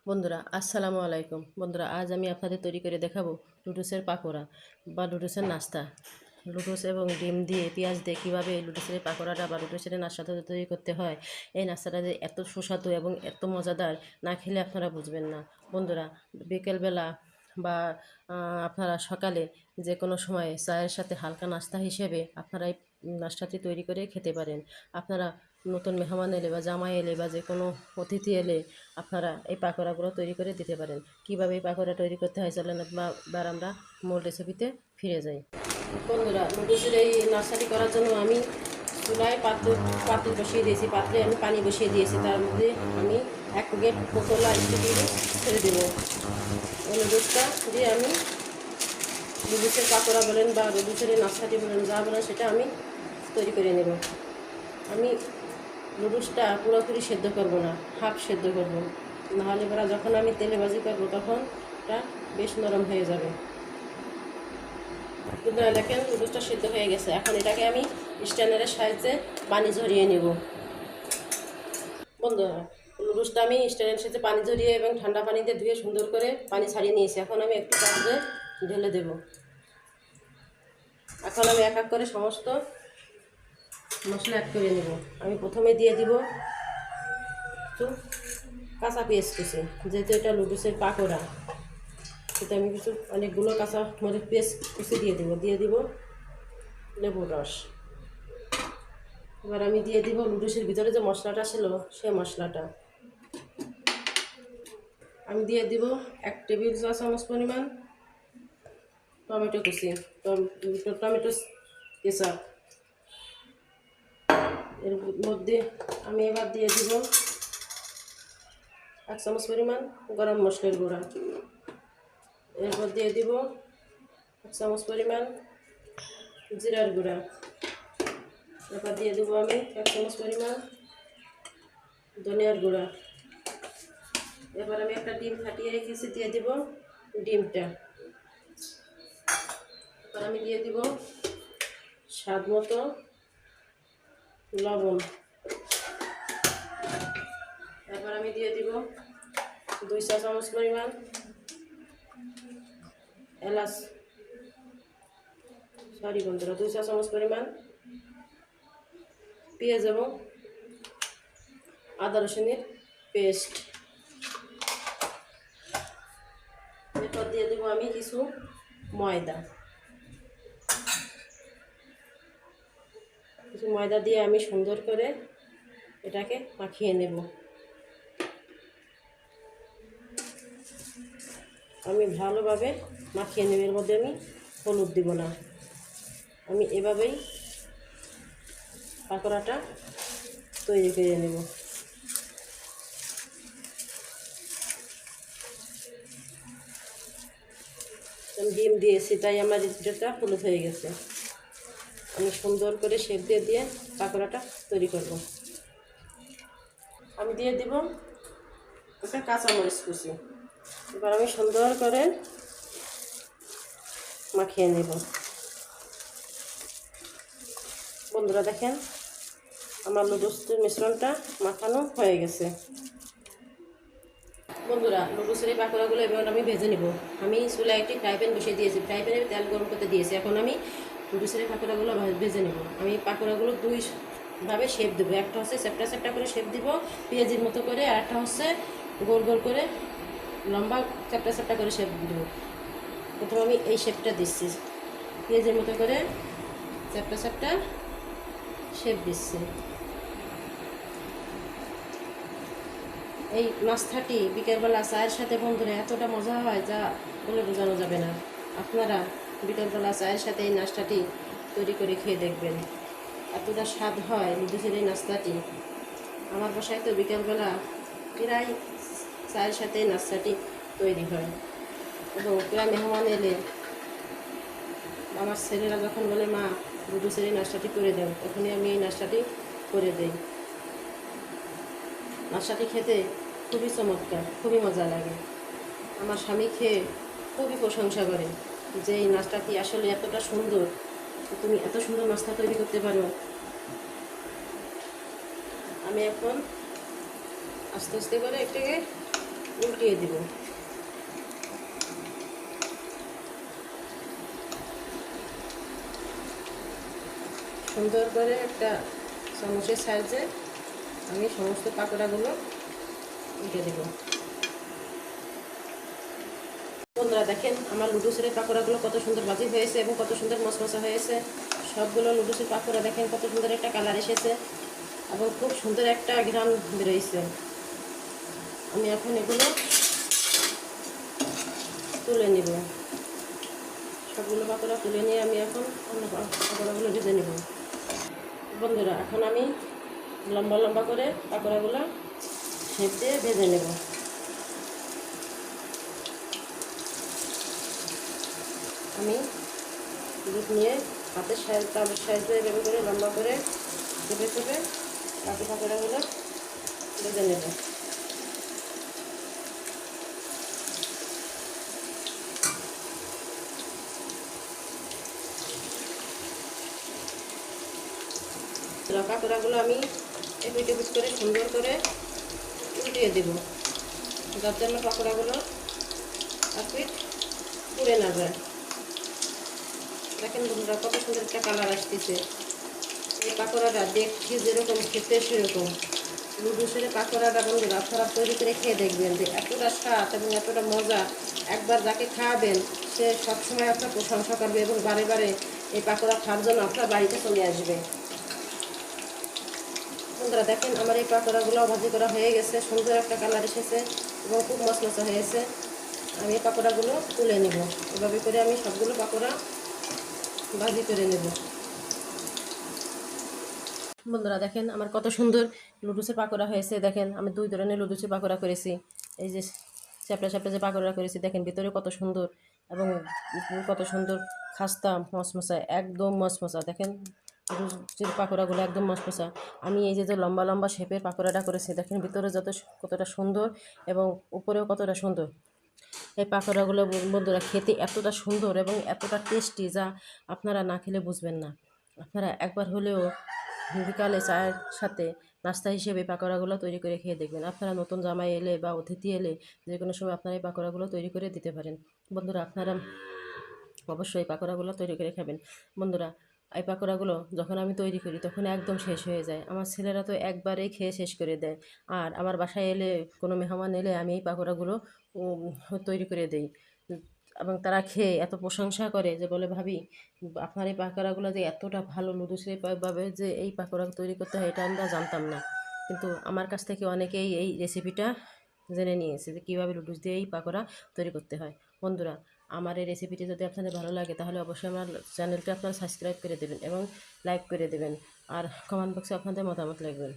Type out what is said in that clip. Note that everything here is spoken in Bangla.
বন্ধুরা আসসালামু আলাইকুম। বন্ধুরা আজ আমি আপনাদের তৈরি করে দেখাবো লুডুসের পাকোড়া বা লুডুসের নাস্তা। লুডুস এবং ডিম দিয়ে পেঁয়াজ দিয়ে কীভাবে লুডুসের পাকোড়াটা বা লুডুসের নাস্তাটা তৈরি করতে হয়। এই নাস্তাটা যে এত সুস্বাদু এবং এত মজাদার, না খেলে আপনারা বুঝবেন না। বন্ধুরা বিকেলবেলা বা আপনারা সকালে যে কোনো সময় চায়ের সাথে হালকা নাস্তা হিসেবে আপনারা এই নাস্তাটি তৈরি করে খেতে পারেন। আপনারা নতুন মেহমান এলে বা জামাই এলে বা যে কোনো অতিথি এলে আপনারা এই পাকোড়াগুলো তৈরি করে দিতে পারেন। কিভাবে এই পাকোড়া তৈরি করতে হয় চলেন এবার আমরা মূল রেসিপিতে ফিরে যাই। বন্ধুরা লুডুসের এই নাস্তাটি করার জন্য আমি চুলায় পাত্র বসিয়ে দিয়েছি। পাত্রে আমি পানি বসিয়ে দিয়েছি, তার মধ্যে আমি 1 প্যাকেট কোকোলা স্টিকি ছেড়ে দেবো। লুডুসটা দিয়ে আমি লুডুসের পাকোড়া বলেন বা লুডুসের নাস্তাটি বলেন, যা বলেন সেটা আমি তৈরি করে নেব। আমি লুডুসটা পুরোপুরি সেদ্ধ করব না, হাফ সেদ্ধ করব, নাহলে পরে যখন আমি তেলে ভাজি করবো তখন এটা বেশ নরম হয়ে যাবে। কিন্তু দেখেন লুডুসটা সেদ্ধ হয়ে গেছে। এখন এটাকে আমি স্ট্যান্ডারের সাহায্যে পানি ঝরিয়ে নেব। বন্ধুরা লুডুসটা আমি স্ট্যান্ডারের সাথে পানি ঝরিয়ে এবং ঠান্ডা পানিতে ধুয়ে সুন্দর করে পানি ছাড়িয়ে নিয়েছি। এখন আমি একটু পাত্রে ঢেলে দেব। এখন আমি এক এক করে সমস্ত মশলা অ্যাড করে নেব। আমি প্রথমে দিয়ে দিব একটু কাঁচা পেঁয়াজ কুচি, যেহেতু এটা লুডুসের পাকোড়া সেটা আমি অনেকগুলো কাঁচা মরিচ পেঁয়াজ কুচি দিয়ে দিব লেবুর রস। এবার আমি দিয়ে দিব লুডুসের ভিতরে যে মশলাটা ছিল সেই মশলাটা। আমি দিয়ে দিব 1 টেবিল চামচ পরিমাণ টমেটো কুচি, টমেটো কেচাপ। এর মধ্যে আমি এবার দিয়ে দিব 1 চামচ পরিমাণ গরম মশলার গুঁড়া। এরপর দিয়ে দিব 1 চামচ পরিমাণ জিরার গুঁড়া। এরপর দিয়ে দেবো আমি 1 চামচ পরিমাণ ধনিয়ার গুঁড়া। এবার আমি একটা ডিম ফাটিয়ে রেখেছি, দিয়ে দিব ডিমটা। এবার আমি দিয়ে দিব স্বাদ মতো লবণ। এবার আমি দিয়ে দিব 2 চা চামচ পরিমাণ এলাচ, বন্ধুরা 2 চা চামচ পরিমাণ পেঁয়াজ এবং আদা রসুনের পেস্ট। এরপর দিয়ে দেবো আমি কিছু ময়দা। দিয়ে আমি সুন্দর করে এটাকে মাখিয়ে নেব। আমি ভালোভাবে মাখিয়ে নেব। এর মধ্যে আমি হলুদ দিব না। আমি এভাবেই পাকোড়াটা তৈরি করে নেব। আমি ডিম দিয়েছি তাই আমার ভিতরটা হলুদ হয়ে গেছে। আমি সুন্দর করে শেপ দিয়ে পাকোড়াটা তৈরি করব। আমি দিয়ে দিব একটা কাঁচামরিচ কুচি। এবার আমি সুন্দর করে মাখিয়ে নেব। বন্ধুরা দেখেন আমার লুডুসের মিশ্রণটা মাখানো হয়ে গেছে। বন্ধুরা লুডুসের এই পাকোড়াগুলো এবার আমি ভেজে নেব। আমি চুলায় একটি ফ্রাই প্যান বসিয়ে দিয়েছি, ফ্রাই প্যানে তেল গরম করতে দিয়েছি। এখন আমি লুডুসের পাকোড়াগুলো ভেজে নেব। আমি পাকোড়াগুলো 2 ভাবে শেপ দেবো। একটা হচ্ছে চ্যাপটা চ্যাপটা করে শেপ দিব পেঁয়াজির মতো করে, আর একটা হচ্ছে গোল গোল করে লম্বা চ্যাপটা চ্যাপটা করে শেপ দেবো। প্রথমে আমি এই শেপটা দিচ্ছি, পেঁয়াজের মতো করে চ্যাপটা চ্যাপটা শেপ দিচ্ছি। এই নাস্তাটি বিকেলবেলা চায়ের সাথে বন্ধুরা এতটা মজা হয় যা বলে বোঝানো যাবে না। আপনারা বিকেলবেলা চায়ের সাথে এই নাস্তাটি তৈরি করে খেয়ে দেখবেন, এতটা স্বাদ হয় লুডুসের এই নাস্তাটি। আমার বাসায় তো বিকেলবেলা প্রায় চায়ের সাথে এই নাস্তাটি তৈরি হয়, এবং প্রায় মেহমান এলে আমার ছেলেরা যখন বলে মা লুডুসের এই নাস্তাটি করে দেন, তখনই আমি এই নাস্তাটি করে দেই। নাস্তাটি খেতে খুবই চমৎকার, খুবই মজা লাগে। আমার স্বামী খেয়ে খুবই প্রশংসা করে যে এই নাস্তাটি আসলে এতটা সুন্দর, তুমি এত সুন্দর নাস্তা তৈরি করতে পারো। আমি এখন আস্তে আস্তে করে এটাকে উল্টিয়ে দিব। সুন্দর করে একটা চামচের সাহায্যে আমি সমস্ত পাকোড়াগুলো উল্টে দেব। বন্ধুরা দেখেন আমার লুডুসের পাকোড়াগুলো কত সুন্দর ভাজি হয়েছে এবং কত সুন্দর মশমশা হয়েছে। সবগুলো লুডুসের পাকোড়া দেখেন কত সুন্দর একটা কালার এসেছে এবং খুব সুন্দর একটা ঘ্রাণ বেরোইছে। আমি এখন এগুলো তুলে নিব। সবগুলো পাকোড়া তুলে নিয়ে আমি এখন অন্য পাকোড়াগুলো ভেজে নেব। বন্ধুরা এখন আমি লম্বা লম্বা করে পাকোড়াগুলো শেপ দিয়ে ভেজে নেব। আমি দুধ নিয়ে হাতের সাইজে এভাবে করে লম্বা করে চেপে চেপে বাকি পাকোড়াগুলো ভেজে নেব। পাকোড়াগুলো আমি এপিট এপিট করে সুন্দর করে উল্টিয়ে দেব, যাতে আমার পাকোড়াগুলো এপিট পুড়ে না যায়। দেখেন বন্ধুরা কত সুন্দর একটা কালার আসতেছে। এই পাকোড়াটা দেখতে যেরকম খেতে সেরকম। লুডুসের পাকোড়াটা বন্ধুরা আপনারা তৈরি করে খেয়ে দেখবেন যে এতটা স্বাদ এবং এতটা মজা। একবার যাকে খাওয়াবেন সে সবসময় আপনার প্রশংসা করবে এবং বারে বারে এই পাকোড়া খাওয়ার জন্য আপনার বাড়িতে চলে আসবে। বন্ধুরা দেখেন আমার এই পাকোড়াগুলো ভাজি করা হয়ে গেছে, সুন্দর একটা কালার এসেছে এবং খুব মচমচা হয়েছে। আমি এই পাকোড়াগুলো তুলে নেব। এভাবে করে আমি সবগুলো পাকোড়া ভাজি করে নেব। বন্ধুরা দেখেন আমার কত সুন্দর লুডুসের পাকোড়া হয়েছে। দেখেন আমি 2 ধরনের লুডুসের পাকোড়া করেছি। এই যে চ্যাপটা চ্যাপটা যে পাকোড়া করেছি দেখেন ভিতরে কত সুন্দর এবং কত সুন্দর খাস্তা মশমশা, একদম মশমশা। দেখেন লুডুসের পাকোড়াগুলো একদম মশমশা। আমি এই যে লম্বা লম্বা শেপের পাকোড়াটা করেছি দেখেন ভিতরে কতটা সুন্দর এবং উপরেও কতটা সুন্দর। এই পাকোড়াগুলো বন্ধুরা খেতে এতটা সুন্দর এবং এতটা টেস্টি যা আপনারা না খেলে বুঝবেন না। আপনারা একবার হলেও বিকালে চায়ের সাথে নাস্তা হিসেবে পাকোড়াগুলো তৈরি করে খেয়ে দেখবেন। আপনারা নতুন জামাই এলে বা অতিথি এলে যে কোনো সময় আপনারা এই পাকোড়াগুলো তৈরি করে দিতে পারেন। বন্ধুরা আপনারা অবশ্যই এই পাকোড়াগুলো তৈরি করে খাবেন। বন্ধুরা এই পাকোড়াগুলো যখন আমি তৈরি করি তখন একদম শেষ হয়ে যায়। আমার ছেলেরা তো একবারেই খেয়ে শেষ করে দেয়। আর আমার বাসায় এলে কোনো মেহমান এলে আমি এই পাকোড়াগুলো তৈরি করে দিই এবং তারা খেয়ে এত প্রশংসা করে যে বলে ভাবি আপনার এই পাকোড়াগুলো যে এতটা ভালো লুডুসের ভাবে যে এই পাকোড়া তৈরি করতে হয় এটা আমরা জানতাম না। কিন্তু আমার কাছ থেকে অনেকেই এই রেসিপিটা জেনে নিয়েছে যে কীভাবে লুডুস দিয়ে এই পাকোড়া তৈরি করতে হয়। বন্ধুরা আমার এই রেসিপিটি যদি আপনাদের ভালো লাগে তাহলে অবশ্যই আমার চ্যানেলটি আপনারা সাবস্ক্রাইব করে দেবেন এবং লাইক করে দেবেন আর কমেন্ট বক্সে আপনাদের মতামত লিখবেন।